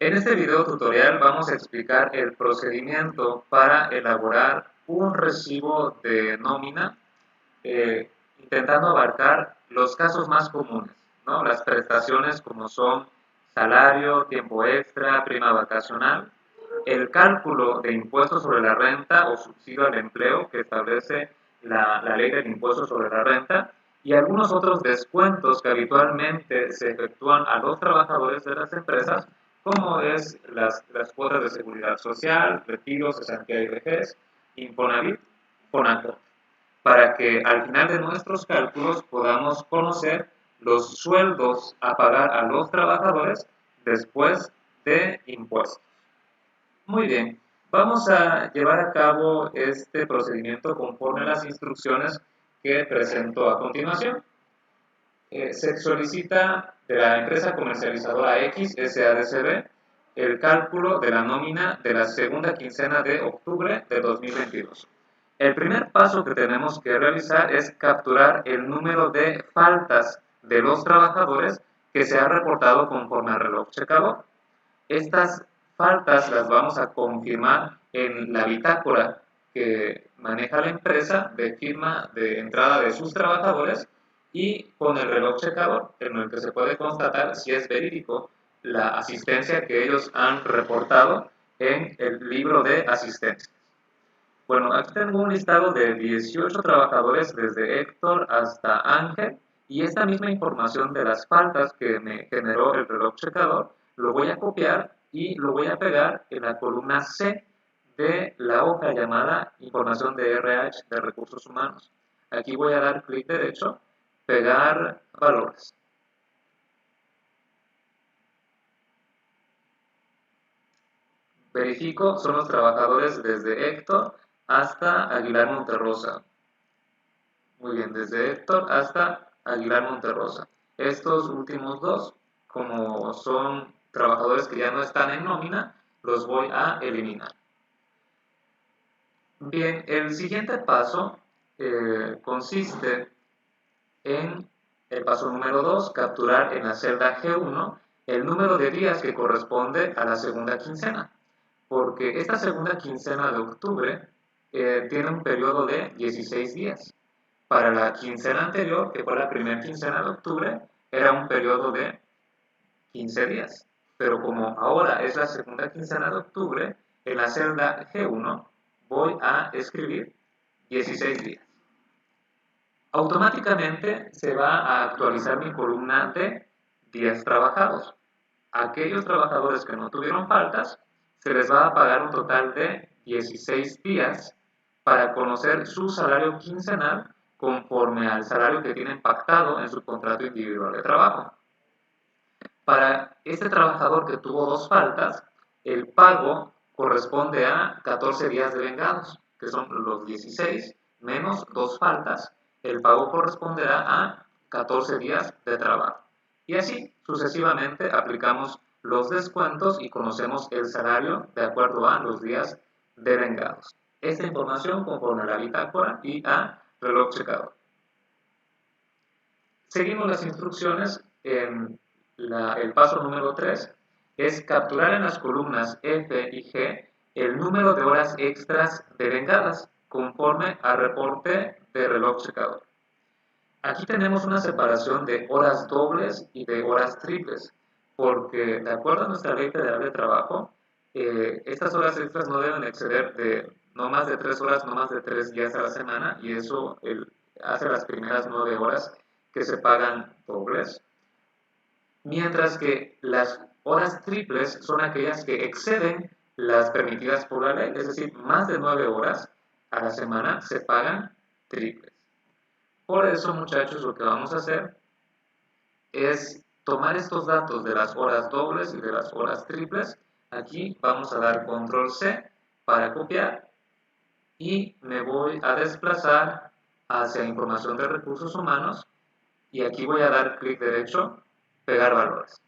En este video tutorial vamos a explicar el procedimiento para elaborar un recibo de nómina, intentando abarcar los casos más comunes, ¿no? Las prestaciones como son salario, tiempo extra, prima vacacional, el cálculo de impuestos sobre la renta o subsidio al empleo que establece la ley del impuesto sobre la renta y algunos otros descuentos que habitualmente se efectúan a los trabajadores de las empresas, como es las cuotas de seguridad social, retiros, cesantía y vejez, Infonavit, Fonaco, para que al final de nuestros cálculos podamos conocer los sueldos a pagar a los trabajadores después de impuestos. Muy bien, vamos a llevar a cabo este procedimiento conforme a las instrucciones que presento a continuación. Se solicita de la empresa comercializadora X SADCB el cálculo de la nómina de la segunda quincena de octubre de 2022. El primer paso que tenemos que realizar es capturar el número de faltas de los trabajadores que se ha reportado conforme al reloj checador. Estas faltas las vamos a confirmar en la bitácora que maneja la empresa de firma de entrada de sus trabajadores y con el reloj checador en el que se puede constatar si es verídico la asistencia que ellos han reportado en el libro de asistencia. Bueno, aquí tengo un listado de 18 trabajadores desde Héctor hasta Ángel y esta misma información de las faltas que me generó el reloj checador lo voy a copiar y lo voy a pegar en la columna C de la hoja llamada información de RH de recursos humanos. Aquí voy a dar clic derecho, pegar valores. Verifico, son los trabajadores desde Héctor hasta Aguilar Monterrosa. Muy bien, desde Héctor hasta Aguilar Monterrosa. Estos últimos dos, como son trabajadores que ya no están en nómina, los voy a eliminar. Bien, el siguiente paso consiste en el paso número 2, capturar en la celda G1 el número de días que corresponde a la segunda quincena, porque esta segunda quincena de octubre tiene un periodo de 16 días. Para la quincena anterior, que fue la primera quincena de octubre, era un periodo de 15 días. Pero como ahora es la segunda quincena de octubre, en la celda G1 voy a escribir 16 días. Automáticamente se va a actualizar mi columna de días trabajados. Aquellos trabajadores que no tuvieron faltas, se les va a pagar un total de 16 días para conocer su salario quincenal conforme al salario que tienen pactado en su contrato individual de trabajo. Para este trabajador que tuvo dos faltas, el pago corresponde a 14 días de vengados, que son los 16 menos dos faltas. El pago corresponderá a 14 días de trabajo. Y así sucesivamente aplicamos los descuentos y conocemos el salario de acuerdo a los días de vengados. Esta información conforme a la bitácora y a reloj checador. Seguimos las instrucciones en el paso número 3, es capturar en las columnas F y G el número de horas extras devengadas conforme al reporte de reloj checador. Aquí tenemos una separación de horas dobles y de horas triples, porque de acuerdo a nuestra ley federal de trabajo, estas horas extras no deben exceder de no más de 3 horas, no más de 3 días a la semana, y eso hace las primeras 9 horas que se pagan dobles, mientras que las horas triples son aquellas que exceden las permitidas por la ley, es decir, más de 9 horas a la semana se pagan triples. Por eso, muchachos, lo que vamos a hacer es tomar estos datos de las horas dobles y de las horas triples. Aquí vamos a dar control C para copiar y me voy a desplazar hacia información de recursos humanos y aquí voy a dar clic derecho, pegar valores.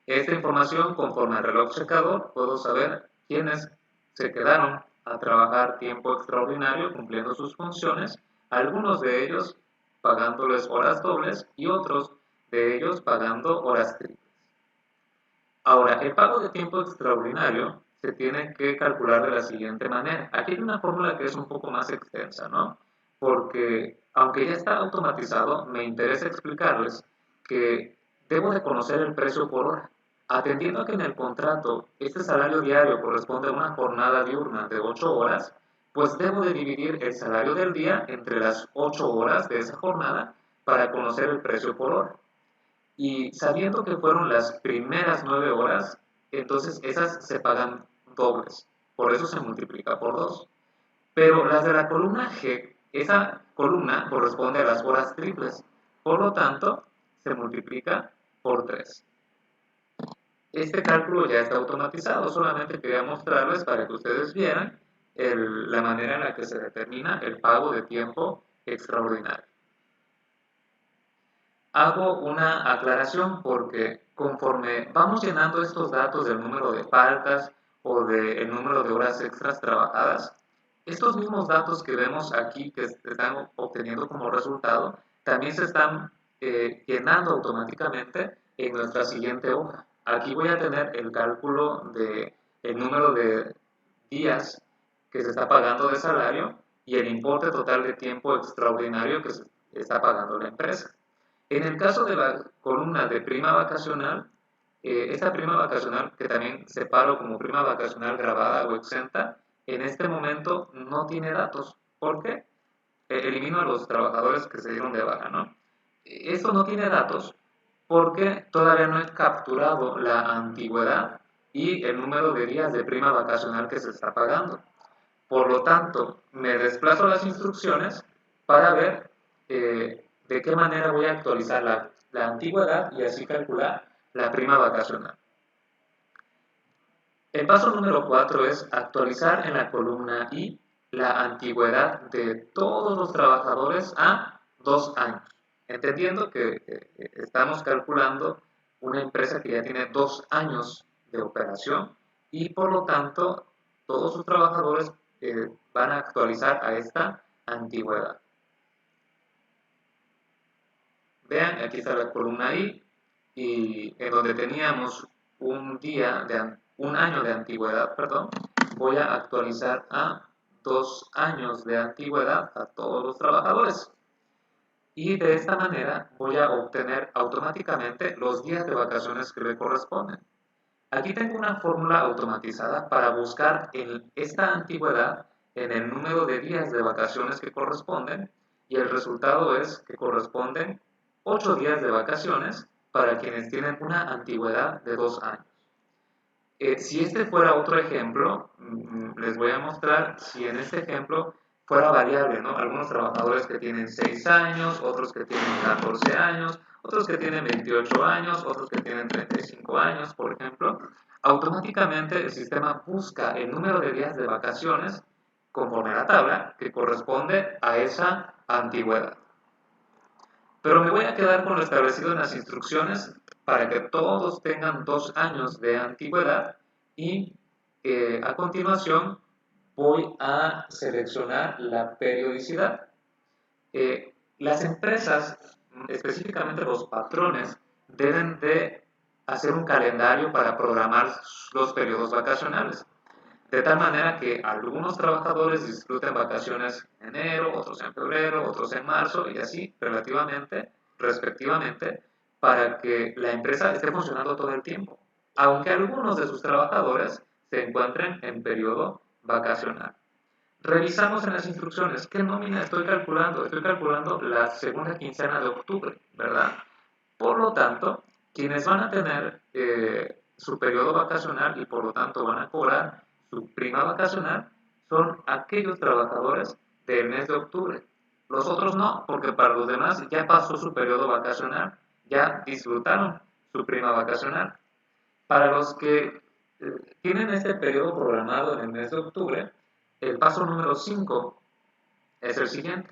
Esta información, conforme al reloj checador, puedo saber quiénes se quedaron a trabajar tiempo extraordinario cumpliendo sus funciones, algunos de ellos pagándoles horas dobles y otros de ellos pagando horas triples. Ahora, el pago de tiempo extraordinario se tiene que calcular de la siguiente manera. Aquí hay una fórmula que es un poco más extensa, ¿no? Porque aunque ya está automatizado, me interesa explicarles que debo de conocer el precio por hora. Atendiendo a que en el contrato este salario diario corresponde a una jornada diurna de 8 horas, pues debo de dividir el salario del día entre las 8 horas de esa jornada para conocer el precio por hora. Y sabiendo que fueron las primeras 9 horas, entonces esas se pagan dobles. Por eso se multiplica por 2. Pero las de la columna G, esa columna corresponde a las horas triples. Por lo tanto, se multiplica por 3. Este cálculo ya está automatizado, solamente quería mostrarles para que ustedes vieran la manera en la que se determina el pago de tiempo extraordinario. Hago una aclaración porque conforme vamos llenando estos datos del número de faltas o del número de horas extras trabajadas, estos mismos datos que vemos aquí que se están obteniendo como resultado, también se están llenando automáticamente en nuestra siguiente hoja. Aquí voy a tener el cálculo de el número de días que se está pagando de salario y el importe total de tiempo extraordinario que se está pagando la empresa. En el caso de la columna de prima vacacional, esta prima vacacional, que también separo como prima vacacional grabada o exenta, en este momento no tiene datos. ¿Por qué? Elimino a los trabajadores que se dieron de baja, ¿no? Esto no tiene datos porque todavía no he capturado la antigüedad y el número de días de prima vacacional que se está pagando. Por lo tanto, me desplazo a las instrucciones para ver de qué manera voy a actualizar la antigüedad y así calcular la prima vacacional. El paso número 4 es actualizar en la columna I la antigüedad de todos los trabajadores a 2 años. Entendiendo que estamos calculando una empresa que ya tiene 2 años de operación y por lo tanto todos sus trabajadores van a actualizar a esta antigüedad. Vean, aquí está la columna I y en donde teníamos un año de antigüedad, perdón, voy a actualizar a 2 años de antigüedad a todos los trabajadores. Y de esta manera voy a obtener automáticamente los días de vacaciones que le corresponden. Aquí tengo una fórmula automatizada para buscar esta antigüedad en el número de días de vacaciones que corresponden y el resultado es que corresponden 8 días de vacaciones para quienes tienen una antigüedad de 2 años. Si este fuera otro ejemplo, les voy a mostrar si en este ejemplo fuera variable, ¿no? Algunos trabajadores que tienen 6 años, otros que tienen 14 años, otros que tienen 28 años, otros que tienen 35 años, por ejemplo, automáticamente el sistema busca el número de días de vacaciones conforme a la tabla que corresponde a esa antigüedad. Pero me voy a quedar con lo establecido en las instrucciones para que todos tengan 2 años de antigüedad y a continuación voy a seleccionar la periodicidad. Las empresas, específicamente los patrones, deben de hacer un calendario para programar los periodos vacacionales. De tal manera que algunos trabajadores disfruten vacaciones en enero, otros en febrero, otros en marzo y así relativamente, respectivamente, para que la empresa esté funcionando todo el tiempo, aunque algunos de sus trabajadores se encuentren en periodo vacacional. Revisamos en las instrucciones qué nómina estoy calculando. Estoy calculando la segunda quincena de octubre, ¿verdad? Por lo tanto, quienes van a tener su periodo vacacional y por lo tanto van a cobrar su prima vacacional son aquellos trabajadores del mes de octubre. Los otros no, porque para los demás ya pasó su periodo vacacional, ya disfrutaron su prima vacacional. Para los que tienen este periodo programado en el mes de octubre, el paso número 5 es el siguiente.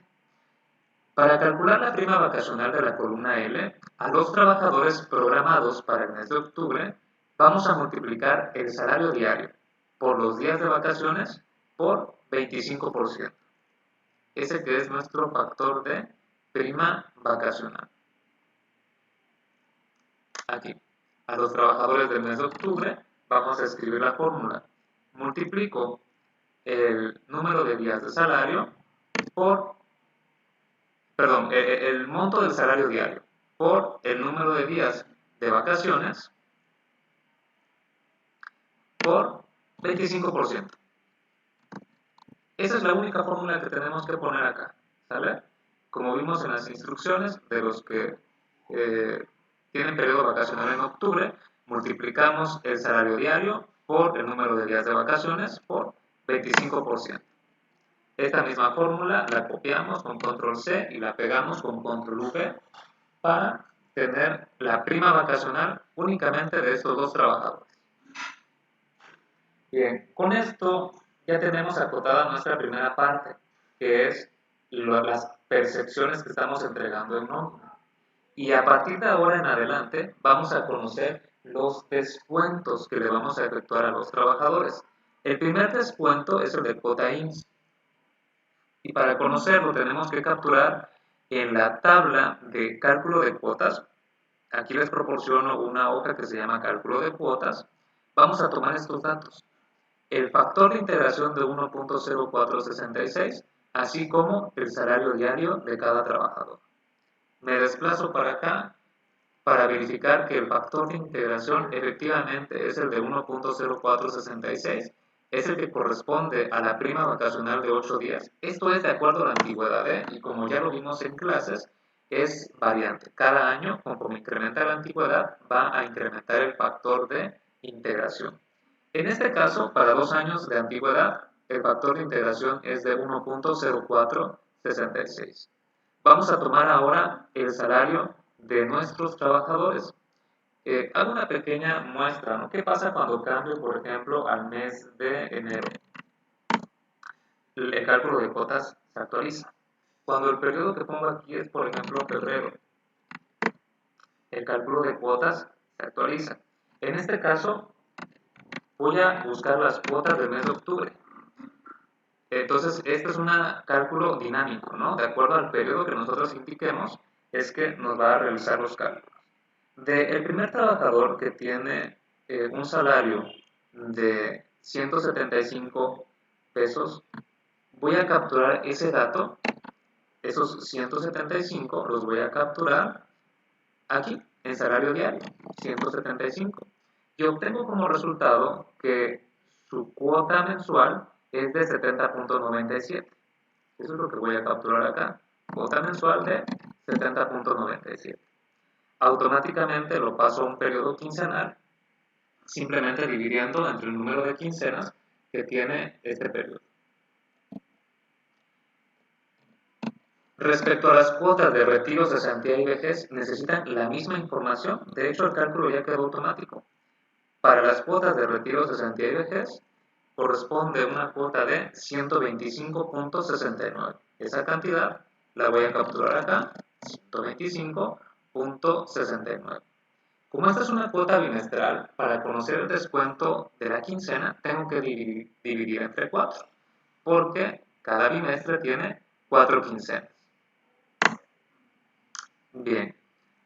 Para calcular la prima vacacional de la columna L, a los trabajadores programados para el mes de octubre, vamos a multiplicar el salario diario por los días de vacaciones por 25%. Ese que es nuestro factor de prima vacacional. Aquí. a los trabajadores del mes de octubre, vamos a escribir la fórmula. Multiplico el número de días de salario por, perdón, el monto del salario diario por el número de días de vacaciones por 25%. Esa es la única fórmula que tenemos que poner acá, ¿sale? Como vimos en las instrucciones de los que tienen periodo vacacional en octubre, multiplicamos el salario diario por el número de días de vacaciones por 25%. Esta misma fórmula la copiamos con control C y la pegamos con control V para tener la prima vacacional únicamente de estos dos trabajadores. Bien, con esto ya tenemos acotada nuestra primera parte, que es las percepciones que estamos entregando en nómina. Y a partir de ahora en adelante vamos a conocer los descuentos que le vamos a efectuar a los trabajadores. El primer descuento es el de cuota IMSS. Y para conocerlo tenemos que capturar en la tabla de cálculo de cuotas. Aquí les proporciono una hoja que se llama cálculo de cuotas. Vamos a tomar estos datos. El factor de integración de 1.0466, así como el salario diario de cada trabajador. Me desplazo para acá para verificar que el factor de integración efectivamente es el de 1.0466, es el que corresponde a la prima vacacional de 8 días. Esto es de acuerdo a la antigüedad, y como ya lo vimos en clases, es variante. Cada año, conforme incrementa la antigüedad, va a incrementar el factor de integración. En este caso, para 2 años de antigüedad, el factor de integración es de 1.0466. Vamos a tomar ahora el salario de nuestros trabajadores. Hago una pequeña muestra, ¿no? ¿Qué pasa cuando cambio, por ejemplo, al mes de enero? El cálculo de cuotas se actualiza. Cuando el periodo que pongo aquí es, por ejemplo, febrero, el cálculo de cuotas se actualiza. En este caso, voy a buscar las cuotas del mes de octubre. Entonces, este es un cálculo dinámico, ¿no? De acuerdo al periodo que nosotros indiquemos, es que nos va a realizar los cálculos. Del primer trabajador que tiene un salario de 175 pesos, voy a capturar ese dato, esos 175 los voy a capturar aquí, en salario diario, 175. Y obtengo como resultado que su cuota mensual es de 70.97. Eso es lo que voy a capturar acá. Cuota mensual de 70.97. Automáticamente lo paso a un periodo quincenal, simplemente dividiendo entre el número de quincenas que tiene este periodo. Respecto a las cuotas de retiro, cesantía y vejez, necesitan la misma información. De hecho, el cálculo ya quedó automático. Para las cuotas de retiro, cesantía y vejez, corresponde una cuota de 125.69. Esa cantidad la voy a capturar acá, 125.69. Como esta es una cuota bimestral, para conocer el descuento de la quincena, tengo que dividir entre 4, porque cada bimestre tiene 4 quincenas. Bien,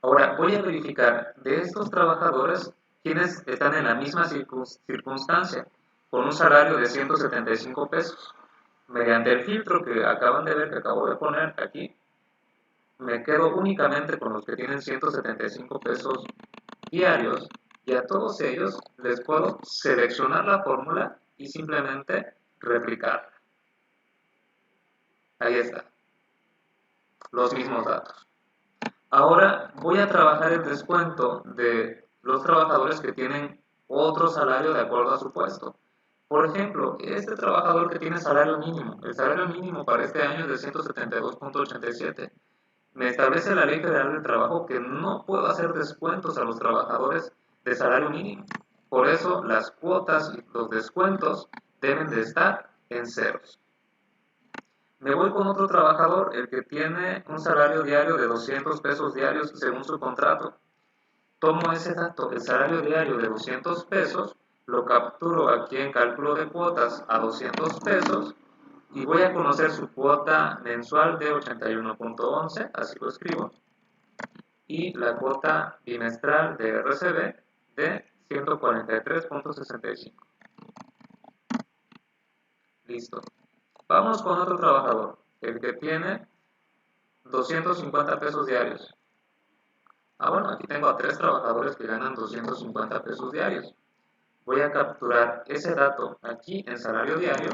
ahora voy a verificar de estos trabajadores quienes están en la misma circunstancia, con un salario de 175 pesos. Mediante el filtro que acaban de ver, que acabo de poner aquí, me quedo únicamente con los que tienen 175 pesos diarios, y a todos ellos les puedo seleccionar la fórmula y simplemente replicarla. Ahí está, los mismos datos. Ahora voy a trabajar el descuento de los trabajadores que tienen otro salario de acuerdo a su puesto. Por ejemplo, este trabajador que tiene salario mínimo, el salario mínimo para este año es de 172.87. Me establece la Ley Federal del Trabajo que no puedo hacer descuentos a los trabajadores de salario mínimo. Por eso las cuotas y los descuentos deben de estar en ceros. Me voy con otro trabajador, el que tiene un salario diario de 200 pesos diarios según su contrato. Tomo ese dato, el salario diario de 200 pesos, lo capturo aquí en cálculo de cuotas a 200 pesos y voy a conocer su cuota mensual de 81.11, así lo escribo, y la cuota bimestral de RCB de 143.65. Listo. Vamos con otro trabajador, el que tiene 250 pesos diarios. Bueno, aquí tengo a 3 trabajadores que ganan 250 pesos diarios. Voy a capturar ese dato aquí en salario diario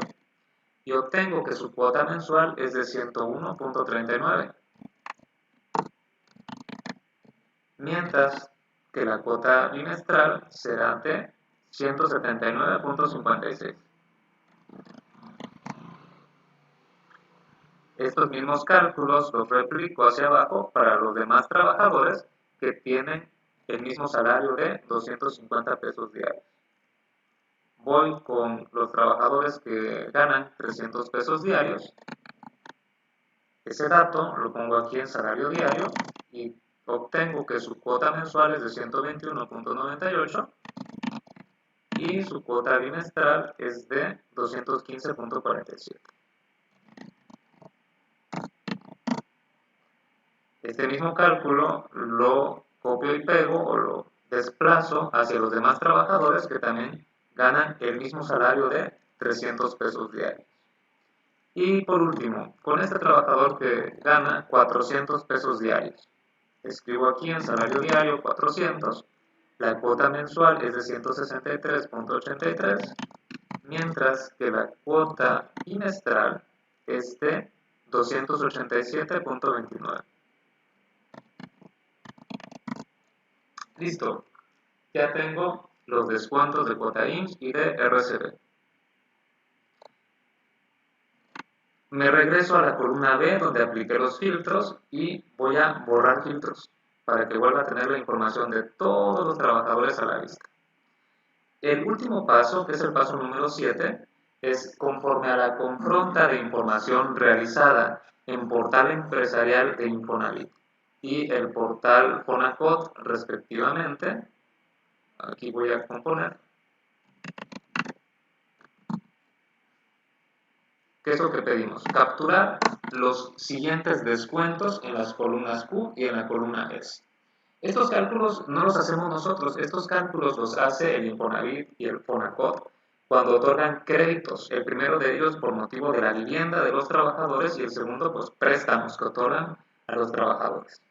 y obtengo que su cuota mensual es de 101.39, mientras que la cuota bimestral será de 179.56. Estos mismos cálculos los replico hacia abajo para los demás trabajadores que tienen el mismo salario de 250 pesos diarios. Voy con los trabajadores que ganan 300 pesos diarios. Ese dato lo pongo aquí en salario diario y obtengo que su cuota mensual es de 121.98 y su cuota bimestral es de 215.47. Este mismo cálculo lo copio y pego o lo desplazo hacia los demás trabajadores que también ganan el mismo salario de 300 pesos diarios. Y por último, con este trabajador que gana 400 pesos diarios, escribo aquí en salario diario 400, la cuota mensual es de 163.83, mientras que la cuota bimestral es de 287.29. Listo, ya tengo los descuentos de cuota IMSS y de RCB. Me regreso a la columna B donde apliqué los filtros y voy a borrar filtros para que vuelva a tener la información de todos los trabajadores a la vista. El último paso, que es el paso número 7, es conforme a la confronta de información realizada en portal empresarial de Infonavit y el portal Fonacot respectivamente. Aquí voy a componer. ¿Qué es lo que pedimos? Capturar los siguientes descuentos en las columnas Q y en la columna S. Estos cálculos no los hacemos nosotros, estos cálculos los hace el Infonavit y el Fonacot cuando otorgan créditos. El primero de ellos por motivo de la vivienda de los trabajadores y el segundo, pues, préstamos que otorgan a los trabajadores.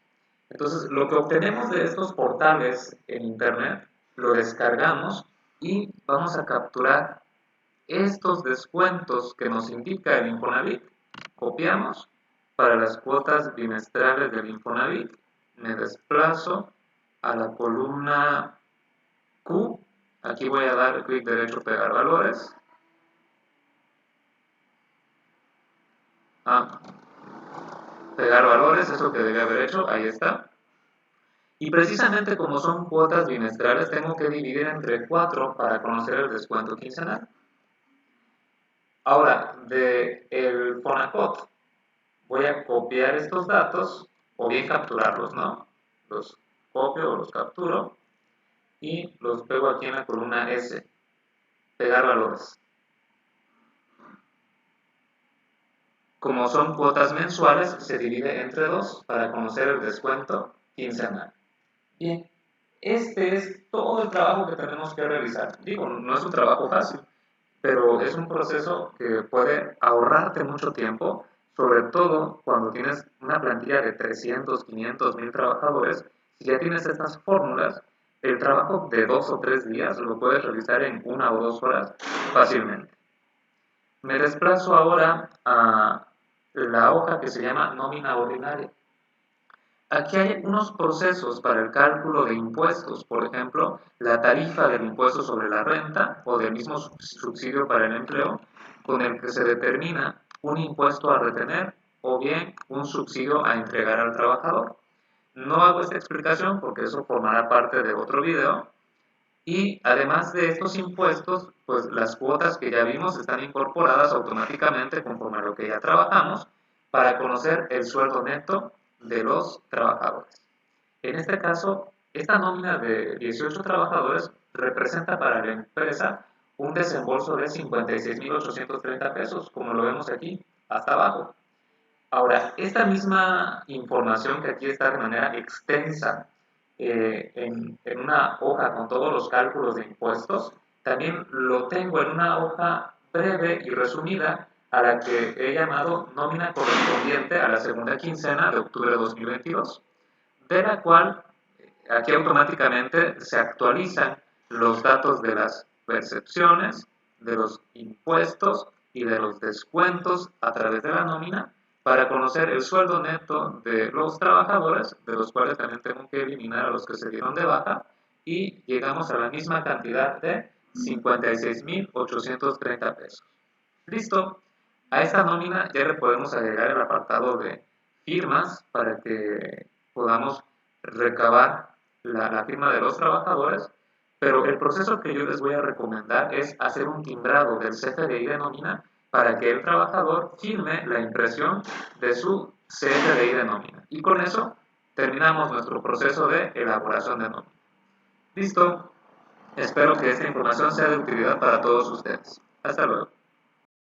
Entonces, lo que obtenemos de estos portales en Internet, lo descargamos y vamos a capturar estos descuentos que nos indica el Infonavit. Copiamos para las cuotas bimestrales del Infonavit. Me desplazo a la columna Q. Aquí voy a dar clic derecho, pegar valores. Pegar valores es lo que debe haber hecho. Ahí está. Y precisamente como son cuotas bimestrales, tengo que dividir entre 4 para conocer el descuento quincenal. Ahora, del Fonacot, voy a copiar estos datos o bien capturarlos, ¿no? Los copio o los capturo y los pego aquí en la columna S. Pegar valores. Como son cuotas mensuales, se divide entre 2 para conocer el descuento quincenal. Bien, este es todo el trabajo que tenemos que realizar. Digo, no es un trabajo fácil, pero es un proceso que puede ahorrarte mucho tiempo, sobre todo cuando tienes una plantilla de 300, 500, 1000 trabajadores. Si ya tienes estas fórmulas, el trabajo de 2 o 3 días lo puedes realizar en 1 o 2 horas fácilmente. Me desplazo ahora a la hoja que se llama nómina ordinaria. Aquí hay unos procesos para el cálculo de impuestos, por ejemplo, la tarifa del impuesto sobre la renta o del mismo subsidio para el empleo, con el que se determina un impuesto a retener o bien un subsidio a entregar al trabajador. No hago esta explicación porque eso formará parte de otro video. Y además de estos impuestos, pues las cuotas que ya vimos están incorporadas automáticamente conforme a lo que ya trabajamos para conocer el sueldo neto de los trabajadores. En este caso, esta nómina de 18 trabajadores representa para la empresa un desembolso de 56.830 pesos, como lo vemos aquí, hasta abajo. Ahora, esta misma información que aquí está de manera extensa en una hoja con todos los cálculos de impuestos. También lo tengo en una hoja breve y resumida a la que he llamado nómina correspondiente a la segunda quincena de octubre de 2022, de la cual aquí automáticamente se actualizan los datos de las percepciones, de los impuestos y de los descuentos a través de la nómina para conocer el sueldo neto de los trabajadores, de los cuales también tengo que eliminar a los que se dieron de baja, y llegamos a la misma cantidad de 56,830 pesos. Listo. A esta nómina ya le podemos agregar el apartado de firmas para que podamos recabar la firma de los trabajadores, pero el proceso que yo les voy a recomendar es hacer un timbrado del CFDI de nómina para que el trabajador firme la impresión de su CFDI de nómina. Y con eso terminamos nuestro proceso de elaboración de nómina. Listo. Espero que esta información sea de utilidad para todos ustedes. Hasta luego.